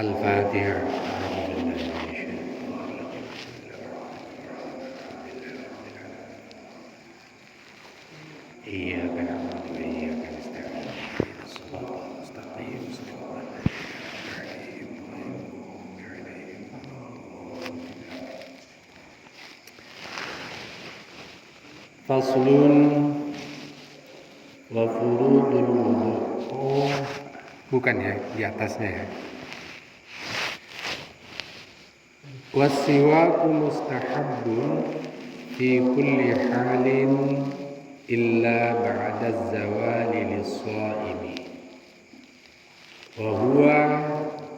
Al-Fatihah. Iyyaka na'budu wa iyyaka nasta'in. Ihdinas siratal mustaqim. Faslun wa furudul wudu. Oh, bukan ya, di atasnya ya. Wasiwaku mustahabbun fi kulli halin illa ba'da zawali lis-shaimi. Wa huwa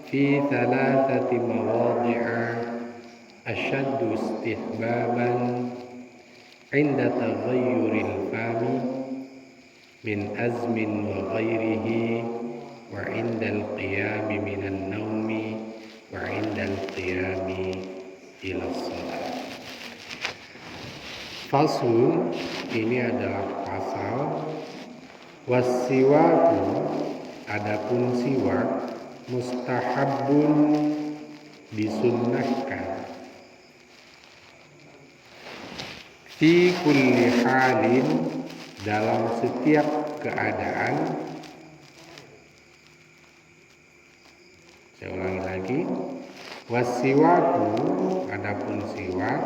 fi thalathati mawadhi'a ashaddu istihbaban 'inda taghayyuril fami min azmin wa ghairihi wa 'inda al-qiyami minan naumi wa 'inda al-qiyami ila shalah. Fasl ini adalah pasal wasiwaku, adapun siwak mustahabun disunnahkan fi kulli halin dalam setiap keadaan. Saya ulangi lagi, wasiwaku adapun siwak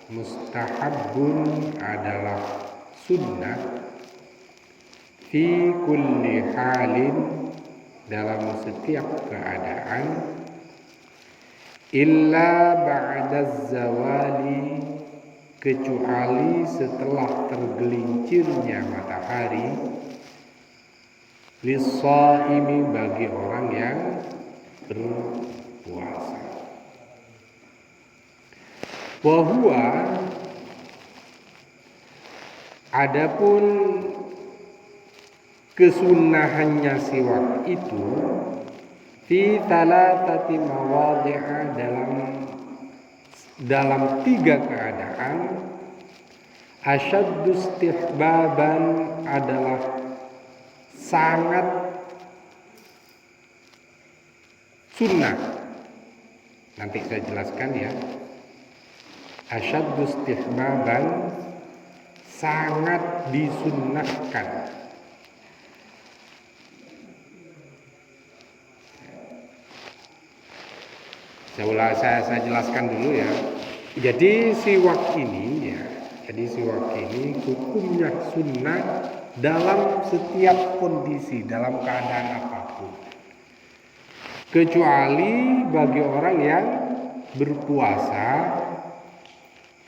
mustahabun adalah sunnah fi kulli halin dalam setiap keadaan illa ba'da zawali, kecuali setelah tergelincirnya matahari, lis-shaimi bagi orang yang berpuasa. Wa huwa, adapun kesunahannya siwak itu fi thalathati mawadhi'a, dalam 3 keadaan. Asyaddu istihbaban adalah sangat sunnah. Nanti saya jelaskan ya. Asyaddu istihbaban, sangat disunnahkan. Saya jelaskan dulu ya. Jadi siwak ini hukumnya sunnah dalam setiap kondisi, dalam keadaan apapun, kecuali bagi orang yang berpuasa,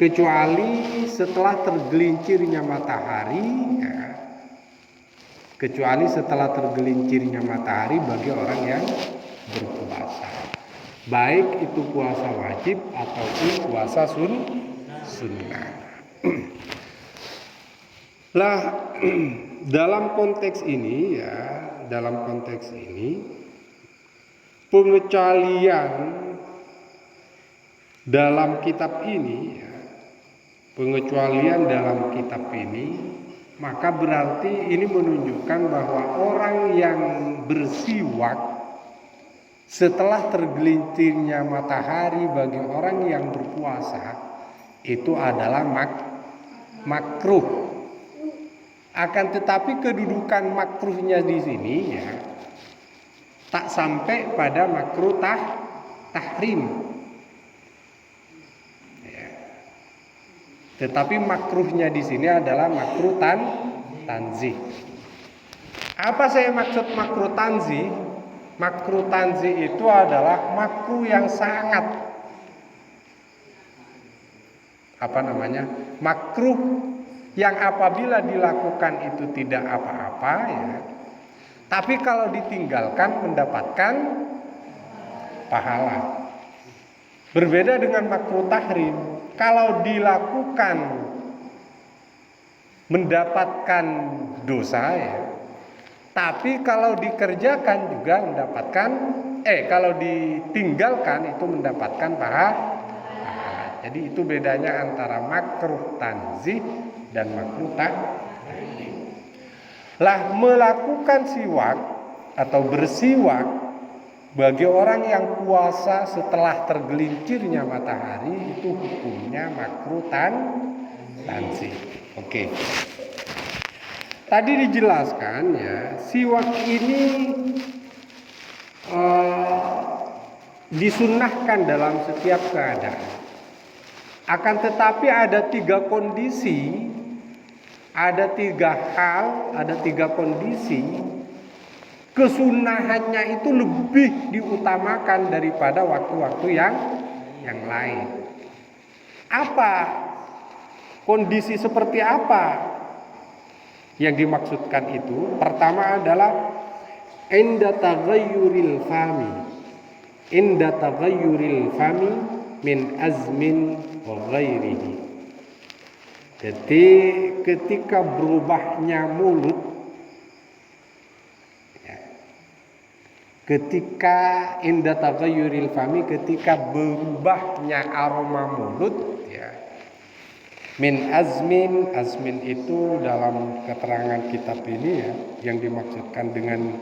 kecuali setelah tergelincirnya matahari ya. Kecuali setelah tergelincirnya matahari bagi orang yang berpuasa, baik itu puasa wajib ataupun puasa sunnah. Lah, dalam konteks ini pengecualian dalam kitab ini maka berarti ini menunjukkan bahwa orang yang bersiwak setelah tergelincirnya matahari bagi orang yang berpuasa itu adalah makruh. Akan tetapi kedudukan makruhnya di sini ya tak sampai pada makruh tahrim. Ya. Tetapi makruhnya di sini adalah makruh tanzih. Apa saya maksud makruh tanzih? Makruh tanzih itu adalah makruh yang sangat makruh yang apabila dilakukan itu tidak apa-apa ya. Tapi kalau ditinggalkan mendapatkan pahala. Berbeda dengan makruh tahrim. Kalau dilakukan mendapatkan dosa ya. Tapi kalau dikerjakan juga mendapatkan kalau ditinggalkan itu mendapatkan pahala. Jadi itu bedanya antara makruh tanzih dan makruh tahrim. Lah, melakukan siwak atau bersiwak Bagi orang yang puasa setelah tergelincirnya matahari itu hukumnya makruh tanzih. Oke. Tadi dijelaskan ya, siwak ini disunnahkan dalam setiap keadaan. Akan tetapi ada 3 kondisi, ada 3 hal, ada 3 kondisi kesunahannya itu lebih diutamakan daripada waktu-waktu yang lain. Apa kondisi seperti apa yang dimaksudkan itu? Pertama adalah inda taghayyuril fami. Inda taghayyuril fami min azmin wa ghairihi. Ketika berubahnya mulut, ketika inda taghayyuril fami, ketika berubahnya aroma mulut ya. Min azmin, azmin itu dalam keterangan kitab ini ya, yang dimaksudkan dengan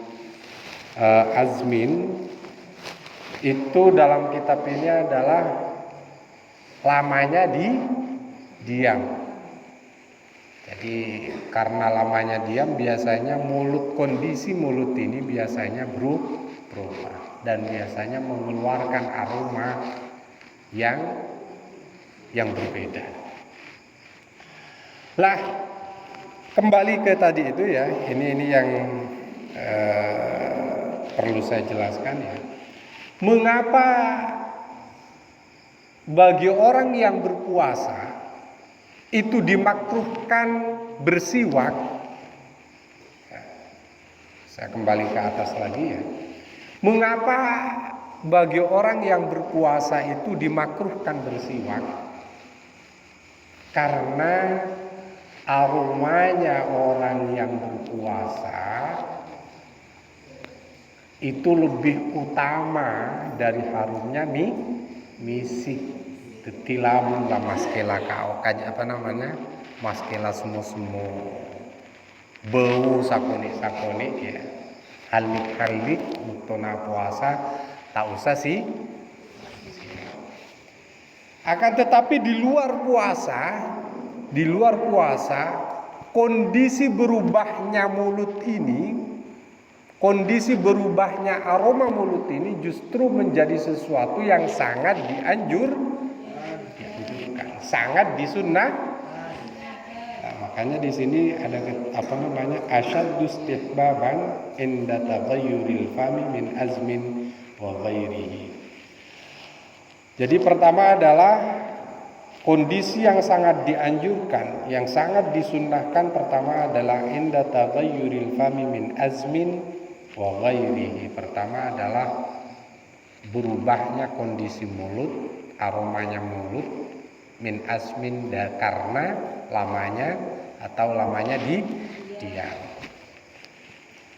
azmin itu dalam kitab ini adalah lamanya diam. Jadi karena lamanya diam, biasanya kondisi mulut ini biasanya berubah dan biasanya mengeluarkan aroma yang berbeda. Lah, kembali ke tadi itu ya, ini yang perlu saya jelaskan ya. Mengapa bagi orang yang berpuasa itu dimakruhkan bersiwak? Saya kembali ke atas lagi ya. Mengapa bagi orang yang berpuasa itu dimakruhkan bersiwak? Karena aromanya orang yang berpuasa itu lebih utama dari harumnya misik. Tetilamun lah maskela kau kaja apa namanya? Maskela semua bau sakoni ya. Halik muktona puasa tak usah sih. Akan tetapi di luar puasa kondisi berubahnya mulut ini, kondisi berubahnya aroma mulut ini justru menjadi sesuatu yang sangat dianjurkan, sangat disunnah. Nah, makanya di sini ada asyaddu istihbaban inda taghayyuril fami min azmin wa ghairihi. Jadi pertama adalah kondisi yang sangat dianjurkan, yang sangat disunnahkan, pertama adalah inda taghayyuril fami min azmin wa ghairihi. Pertama adalah berubahnya kondisi mulut, aromanya mulut min azmin karena lamanya diam.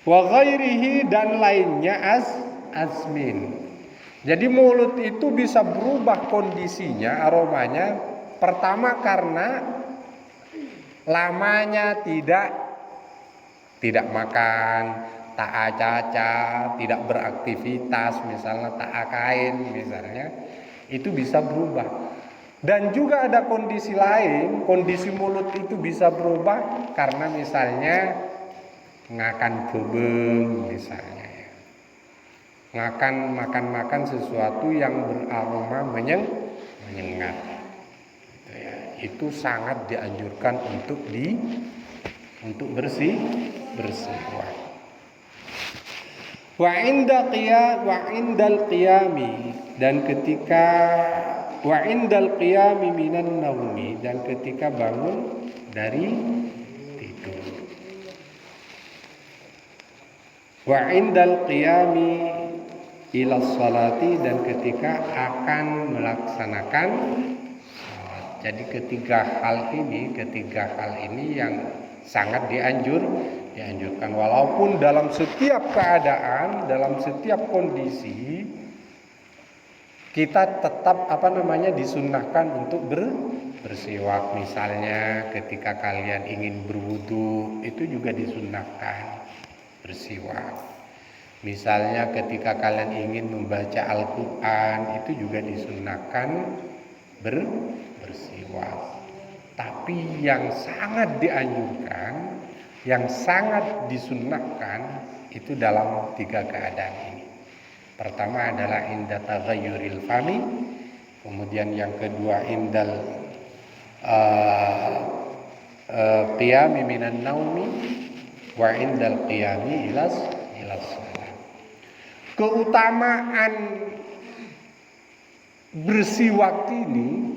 Wa ghairihi dan lainnya azmin. Jadi mulut itu bisa berubah kondisinya, aromanya, pertama karena lamanya tidak makan, tak acaca, tidak beraktivitas, misalnya tak akain misalnya, itu bisa berubah. Dan juga ada kondisi lain, kondisi mulut itu bisa berubah karena misalnya ngakan bebeng misalnya. Makan sesuatu yang beraroma menyengat. Gitu ya. Itu sangat dianjurkan untuk bersiwak. Wa indal qiyami dan ketika wa indal qiyami minan naumi dan ketika bangun dari tidur. Wa indal qiyami ila salati dan ketika akan melaksanakan salat. Jadi ketiga hal ini yang sangat dianjurkan, walaupun dalam setiap keadaan, dalam setiap kondisi kita tetap disunnahkan untuk bersiwak. Misalnya ketika kalian ingin berwudu itu juga disunnahkan bersiwak. Misalnya ketika kalian ingin membaca Al-Quran, itu juga disunnahkan bersiwak. Tapi yang sangat dianjurkan, yang sangat disunnahkan itu dalam 3 keadaan ini. Pertama adalah inda taghayyuril fami, kemudian yang kedua indal qiyami minan naumi, wa indal qiyami ilas salat. Keutamaan bersiwak ini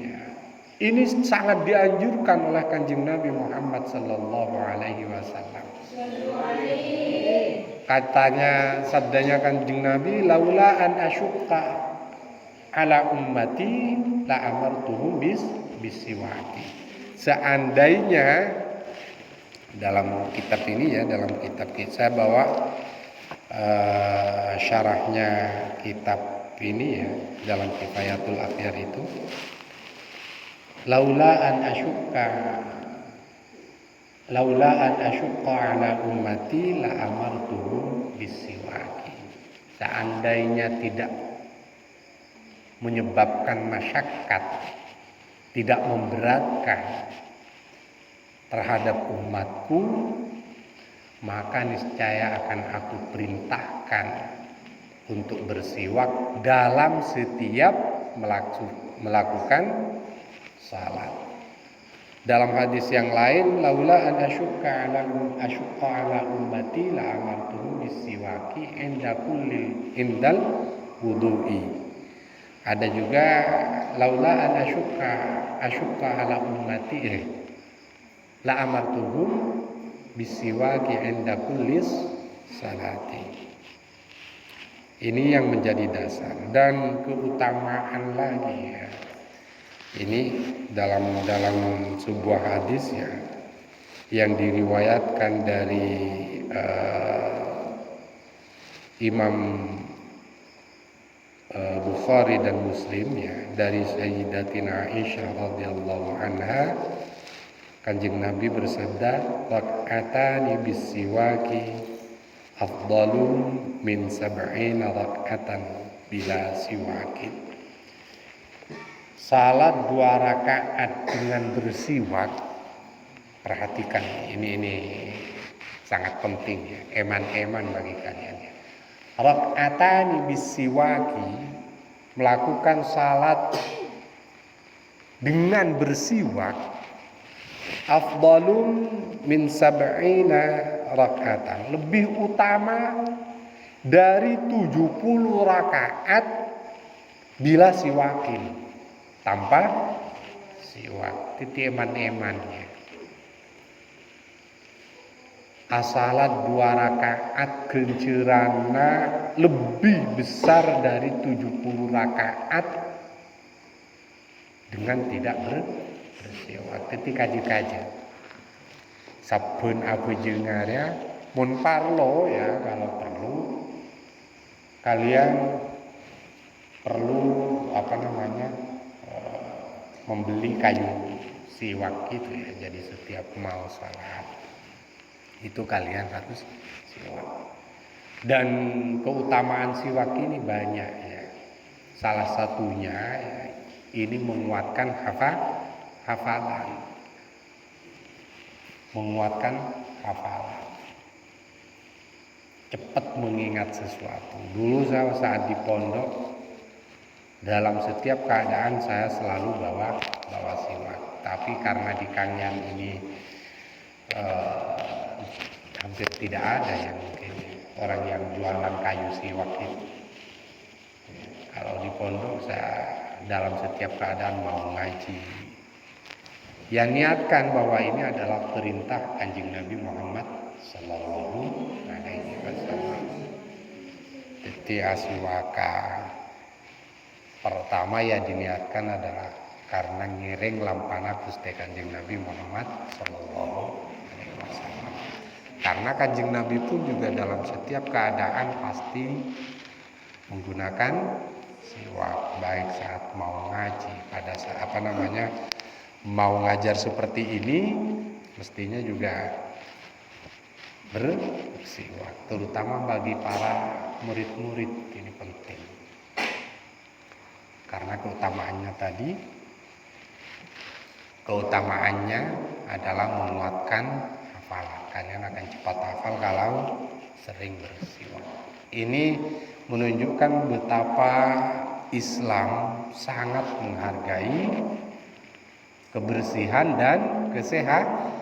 sangat dianjurkan oleh Kanjeng Nabi Muhammad sallallahu alaihi wasallam. Katanya, sabdanya Kanjeng Nabi, laula an asyqa ala ummati la amartuhum bisiwaki. Seandainya dalam kitab ini ya, dalam kitab saya bawa syarahnya kitab ini ya, dalam Kifayatul Akhyar itu, laula an asyqa ala ummati la amartuhum bisiwaki. Seandainya tidak menyebabkan masyakat, tidak memberatkan terhadap umatku, maka niscaya akan aku perintahkan untuk bersiwak dalam setiap melakukan salat. Dalam hadis yang lain, laula an asyqa ala ummati la amartuhum bisiwaki indal wudu'i. Ada juga laula an asyqa ala ummati la amartuhum bisiwaki inda kullis salati. Ini yang menjadi dasar. Dan keutamaan lagi ya, ini dalam sebuah hadis ya, yang diriwayatkan dari Imam Bukhari dan Muslim ya, dari Sayyidatina Aisyah radhiyallahu anha, Kanjeng Nabi bersabda, raq'atani bisiwaki afdalu min sab'ina raq'atan bila siwakin. Salat 2 rakaat dengan bersiwak, perhatikan ini sangat penting ya, eman-eman bagi kalian ya. Raq'atani bisiwaki, melakukan salat dengan bersiwak, afdalun min sab'ina raka'atan, lebih utama dari 70 rakaat bila siwakin, tanpa siwak. Titi eman-emannya, asalat 2 rakaat gencerana lebih besar dari 70 rakaat dengan tidak bersiwak. Ketika kaji sabun abu jengarnya mun parlo ya, kalau perlu kalian perlu membeli kayu siwak gitu ya. Jadi setiap mau salat itu kalian harus siwak. Dan keutamaan siwak ini banyak ya. Salah satunya ya, ini menguatkan hafalan. Cepat mengingat sesuatu. Dulu saya saat di pondok, dalam setiap keadaan saya selalu bawa siwak. Tapi karena di Kangyan ini hampir tidak ada yang mungkin orang yang jualan kayu siwak itu. Kalau di pondok saya dalam setiap keadaan mau ngaji, ya niatkan bahwa ini adalah perintah Kanjeng Nabi Muhammad sallallahu alaihi wasallam. Jadi aswaka pertama ya diniatkan adalah karena ngiring lampana Gusti Kanjeng Nabi Muhammad sallallahu alaihi wasallam. Karena Kanjeng Nabi pun juga dalam setiap keadaan pasti menggunakan siwak, baik saat mau ngaji, pada saat mau ngajar seperti ini, mestinya juga bersiwak, terutama bagi para murid-murid. Ini penting. Karena keutamaannya tadi, keutamaannya adalah menguatkan hafalan. Kalian akan cepat hafal kalau sering bersiwak. Ini menunjukkan betapa Islam sangat menghargai kebersihan dan kesehatan.